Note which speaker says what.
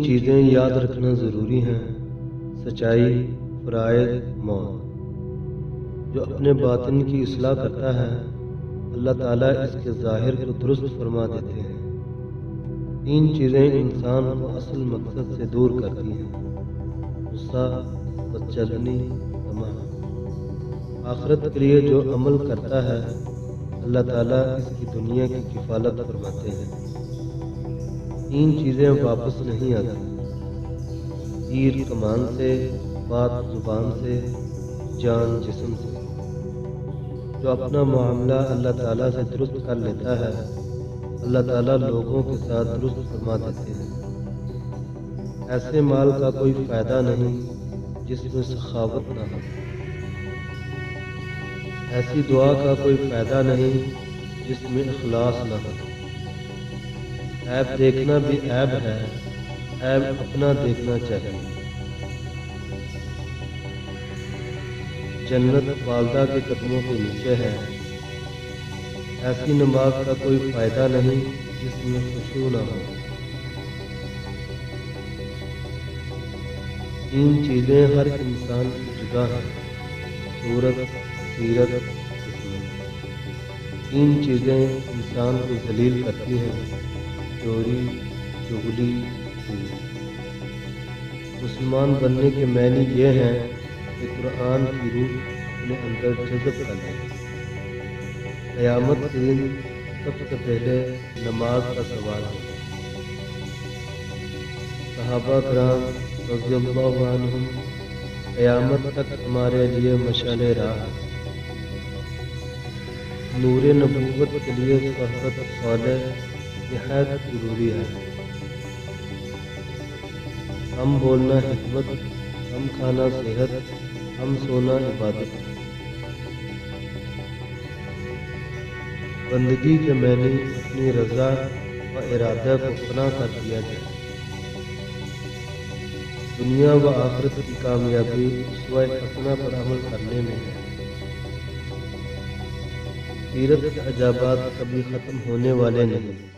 Speaker 1: چیزیں یاد رکھنا ضروری ہیں: سچائی، فرائض، موت۔ جو اپنے باطن کی اصلاح کرتا ہے، اللہ تعالیٰ اس کے ظاہر کو درست فرما دیتے ہیں۔ تین چیزیں انسان کو اصل مقصد سے دور کرتی ہیں: غصہ، بدچلنی، طمع۔ آخرت کے لیے جو عمل کرتا ہے، اللہ تعالیٰ اس کی دنیا کی کفالت فرماتے ہیں۔ تین چیزیں واپس نہیں آتی: تیر کمان سے، بات زبان سے، جان جسم سے۔ جو اپنا معاملہ اللہ تعالیٰ سے درست کر لیتا ہے، اللہ تعالیٰ لوگوں کے ساتھ درست فرما دیتے ہیں۔ ایسے مال کا کوئی فائدہ نہیں جس میں سخاوت نہ ہو، ایسی دعا کا کوئی فائدہ نہیں جس میں اخلاص نہ ہو۔ عیب دیکھنا بھی عیب ہے، عیب اپنا دیکھنا چاہیے۔ جنت والدہ کے قدموں کے نیچے ہے، ایسی نماز کا کوئی فائدہ نہیں جس میں خشوع نہ ہو۔ تین چیزیں ہر انسان کی جدا ہیں: صورت، سیرت، قسمت۔ تین چیزیں انسان کو ذلیل کرتی ہیں: چوری، چغلی، جھوٹ۔ مسلمان بننے کے معنی یہ ہیں کہ قرآن کی روح اپنے اندر جذب کر لیں۔ قیامت کے دن سب سے پہلے نماز کا سوال ہے۔ صحابہ کرام رضی اللہ عنہم قیامت تک ہمارے لیے مشعل راہ ہے۔ نور نبوت کے لیے صحبت صالح نہایت ضروری ہے۔ ہم بولنا حکمت، ہم کھانا صحت، ہم سونا عبادت۔ بندگی کے معنی اپنی رضا و ارادہ کو فنا کر دیا جائے۔ دنیا و آخرت کی کامیابی اسوہ حسنہ پر عمل کرنے میں ہے۔ سیرت کے عجائبات کبھی ختم ہونے والے نہیں۔